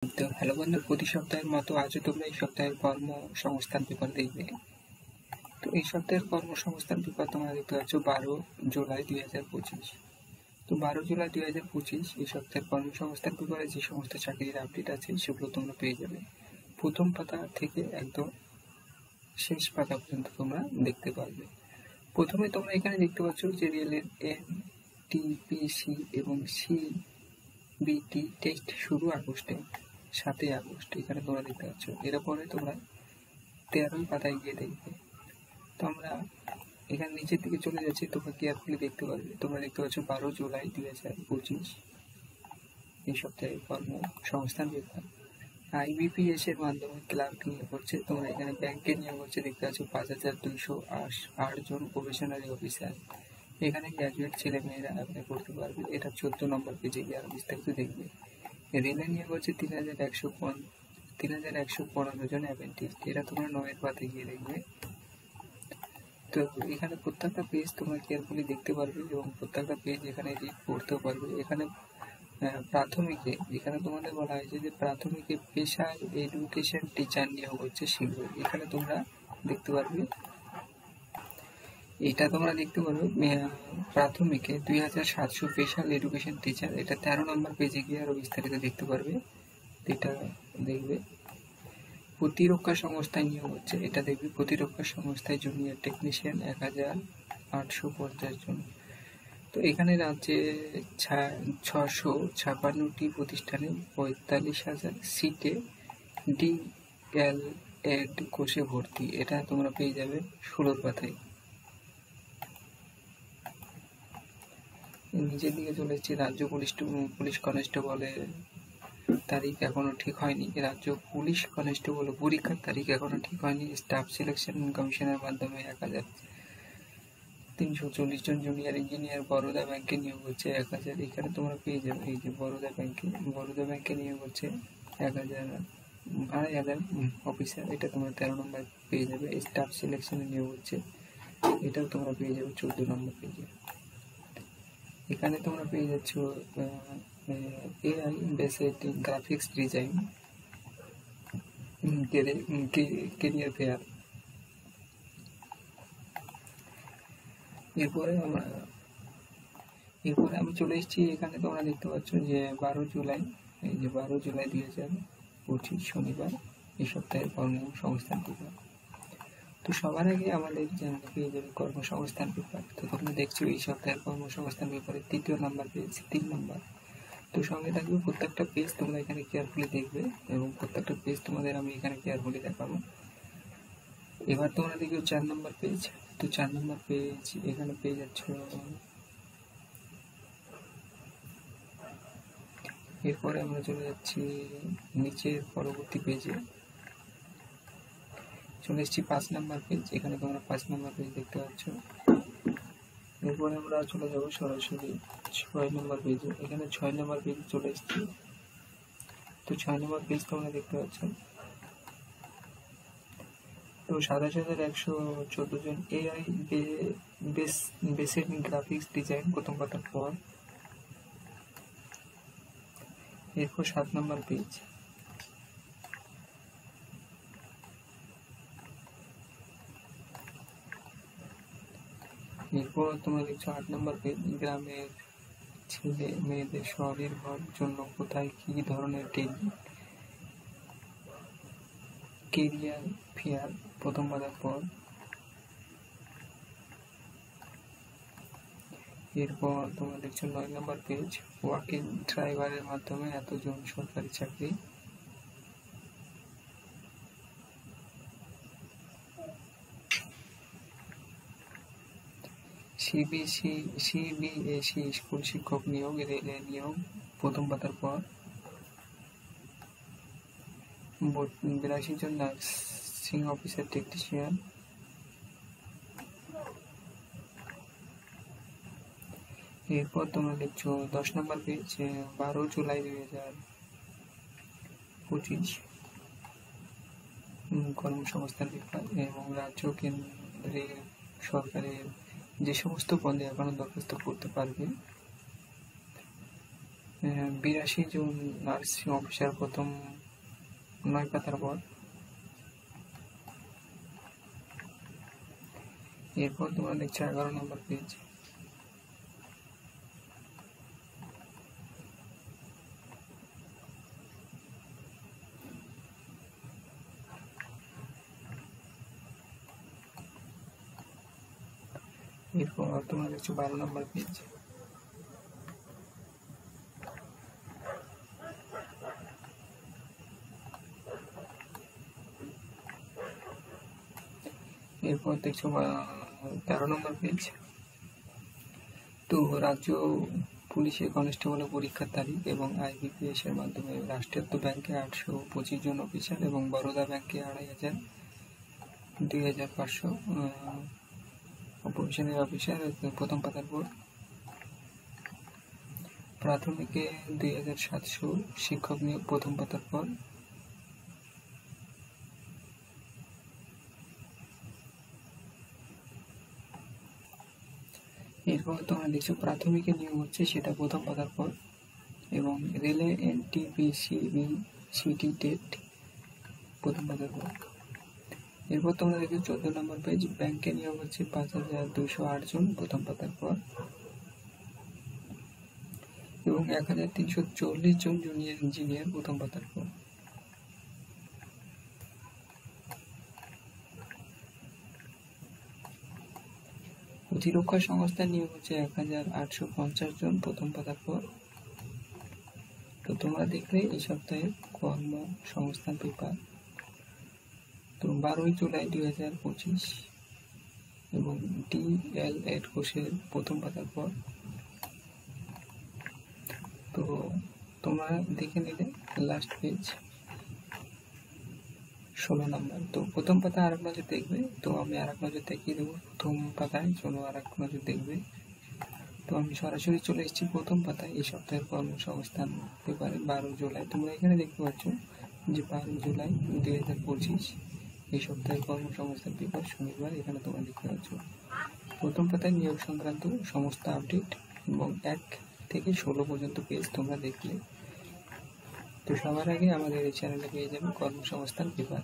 তো হ্যালো বন্ধু, প্রতি সপ্তাহের মতো আজও তোমরা এই সপ্তাহের কর্মসংস্থান পেপার দেখবে। তো এই সপ্তাহের কর্মসংস্থান পেপার তোমরা দেখতে পাচ্ছ 12 জুলাই 2025। তো 12 জুলাই 2025 এই সপ্তাহের কর্মসংস্থান পেপারে যে সমস্ত চাকরির আপডেট আছে সেগুলো তোমরা পেয়ে যাবে। প্রথম পাতা থেকে একদম শেষ পাতা পর্যন্ত তোমরা দেখতে পারবে। প্রথমে তোমরা এখানে দেখতে পাচ্ছ যে রেলের NTPC এবং CBT টেস্ট শুরু আগস্টে, 7 আগস্ট এখানে তোমরা দেখতে পাচ্ছ। এরপরে তোমরা 13 পাতায় গিয়ে দেখবে। তো আমরা এখানে নিচের দিকে চলে যাচ্ছি, তোমরা কেয়ারফুলি দেখতে পারবে। তোমরা দেখতে পাচ্ছ 12 জুলাই 2025 এই সপ্তাহে কর্মসংস্থান পেপার। IBPS এর মাধ্যমে ক্লার্ক নিয়োগ হচ্ছে। তোমরা এখানে ব্যাংকে নিয়োগ হচ্ছে, দেখতে পাচ্ছ 5208 জন প্রফেশনারি অফিসার। এখানে গ্র্যাজুয়েট ছেলে মেয়েরা অ্যাপ্লাই করতে পারবে। এটা 14 নম্বর পেজে গিয়ে আরো বিস্তারিত দেখবে। রেলে নিয়োগ হচ্ছে 3115 জন অ্যাপ্রেন্টিস। এটা তোমরা 9 পাতে গিয়ে দেখবে। তো এখানে প্রত্যেকটা পেজ তোমরা কেয়ারফুলি দেখতে পারবে এবং প্রত্যেকটা পেজ এখানে রিড করতেও পারবে। এখানে প্রাথমিকে এখানে তোমাদের বলা হয়েছে যে প্রাথমিকে স্পেশাল এডুকেশন টিচার নিয়োগ হচ্ছে শীঘ্রই। এখানে তোমরা দেখতে পারবে, এটা তোমরা দেখতে পারবে প্রাথমিকে 2700 স্পেশাল এডুকেশন টিচার। এটা 13 নম্বর পেজে গিয়ে আরো বিস্তারিত দেখতে পারবে। এটা দেখবে। প্রতিরক্ষা সংস্থায় নিয়োগ হচ্ছে, এটা দেখবে। প্রতিরক্ষা সংস্থায় জুনিয়র টেকনিশিয়ান 1850 জন। তো এখানে রাজ্যে 656টি প্রতিষ্ঠানে 45,000 সিটে DLED কোর্সে ভর্তি। এটা তোমরা পেয়ে যাবে 16 পাতায়। নিচের দিকে চলে এসেছি। রাজ্য পুলিশ কনস্টেবলের তারিখ এখনো ঠিক হয়নি। রাজ্য পুলিশ কনস্টেবল পরীক্ষার তারিখ এখনো ঠিক হয়নি। স্টাফ সিলেকশন কমিশনের মাধ্যমে 1340 জন জুনিয়র ইঞ্জিনিয়ার বরোদা ব্যাংকে নিয়োগ হচ্ছে 1000। এখানে তোমরা পেয়ে যাবে এই যে বরোদা ব্যাংকে নিয়োগ হচ্ছে 2,500 অফিসার। এটা তোমরা 13 নম্বর পেয়ে যাবে। স্টাফ সিলেকশনে নিয়োগ হচ্ছে, এটাও তোমরা পেয়ে যাবে 14 নম্বর পেজে। এখানে তোমরা পেয়ে যাচ্ছ AI based graphics design career fair. এরপরে আমি চলে এসেছি। এখানে তোমরা দেখতে পাচ্ছ যে 12 জুলাই 2025 শনিবার এই সপ্তাহের কর্মসংস্থান পেপার। তো সবার আগে আমাদের চ্যানেলে পেয়ে যাবে কর্মসংস্থান পেপার। তো তোমরা দেখছো এই সপ্তাহের কর্মসংস্থান পেপারের 3 নম্বর পেজ, 3 নম্বর। তো সঙ্গে থাকবে প্রত্যেকটা পেজ তোমরা এখানে কেয়ারফুলি দেখবে এবং প্রত্যেকটা পেজ তোমাদের আমি এখানে কেয়ারফুলি দেখাবো। এবার তোমরা দেখবে 4 নম্বর পেজ। তো 4 নম্বর পেজ এখানে পেয়ে যাচ্ছ। এরপরে আমরা চলে যাচ্ছি নিচের পরবর্তী পেজে, চলে এসেছি 5 নম্বর পেজ। এখানে তোমরা 5 নম্বর পেজ দেখতে পাচ্ছ। এরপরে আমরা চলে যাবো সরাসরি 6 নম্বর পেজে। এখানে 6 নম্বর পেজে চলে এসেছি। তো 6 নম্বর পেজ তোমরা দেখতে পাচ্ছ। তো 27,114 জন AI বেসড গ্রাফিক্স ডিজাইন প্রথম পাতার পর। এরপর 7 নম্বর পেজ। এরপর তোমরা দেখছো 8 নম্বর পেজ। গ্রামের ছেলে মেয়েদের স্বনির্ভর জন্য কোথায় কি ধরনের কেরিয়ার ফেয়ার প্রথম পাতার পর। এরপর তোমরা দেখছো 9 নম্বর পেজ। ওয়াক ইন ড্রাইভারের মাধ্যমে এতজন সরকারি চাকরি। CBSE স্কুল শিক্ষক নিয়োগ, রেলে নিয়োগ প্রথম পাতার পর। 82 জন নার্সিং অফিসার টেকনিশিয়ান। এরপর তোমরা দেখছো 10 নম্বর পেজ। 12 জুলাই 2025 কর্মসংস্থান পেপার এবং রাজ্য কেন্দ্রের সরকারের যে সমস্ত পদে এখনো দরখাস্ত করতে পারবে 82 জন নার্সিং অফিসার প্রথম 9 পাতার পর। এরপর তোমরা দেখছো 11 নম্বর পেজ। এরপর তোমরা দেখছো 12 নম্বর পেজ। এরপর দেখছো 13 নম্বর পেজ। তো রাজ্য পুলিশে কনস্টেবল পরীক্ষার তারিখ এবং IBPS এর মাধ্যমে রাষ্ট্রায়ত্ত ব্যাংকে 825 জন অফিসার এবং বরোদা ব্যাংকে 2500 অপরেশনের অফিসার প্রথম পাতার পর। প্রাথমিকে 2700 শিক্ষক নিয়োগ প্রথম পাতার পর। এরপর তোমরা দেখছো প্রাথমিকে নিয়োগ হচ্ছে সেটা প্রথম পাতার পর, এবং রেলে NTPC টেট প্রথম পাতার পর। এরপর তোমরা দেখছো 14 নম্বর পেজ। ব্যাংকে নিয়োগ হচ্ছে 5208 জন প্রথম পাতার পর, এবং 1340 জন জুনিয়র ইঞ্জিনিয়ার প্রথম পাতার পর। প্রতিরক্ষা সংস্থা নিয়োগ হচ্ছে 1850 জন প্রথম পাতার পর। তো তোমরা দেখলে এই সপ্তাহের কর্মসংস্থান পেপার। তো 12 জুলাই 2025 এবং DLED কোর্সের প্রথম পাতার পর। তো তোমরা দেখে নিলে লাস্ট পেজ 16 নম্বর। তো প্রথম পাতা আরেক নজর দেখবে। তো আমি আরেক নজর দেখিয়ে দেবো প্রথম পাতায়, চলো আরেক নজর দেখবে। তো আমি সরাসরি চলে এসেছি প্রথম পাতায় এই সপ্তাহের কর্মসংস্থান পেপারে 12 জুলাই। তোমরা এখানে দেখতে পাচ্ছ যে 12 জুলাই 2025 এই সপ্তাহের কর্মসংস্থান পেপার, শনিবার। এখানে তোমরা দেখতে পাচ্ছ প্রথম পাতায় নিয়োগ সংক্রান্ত সমস্ত আপডেট এবং 1 থেকে 16 পর্যন্ত পেজ তোমরা দেখলে। তো সবার আগে আমাদের এই চ্যানেলে পেয়ে যাবে কর্মসংস্থান পেপার।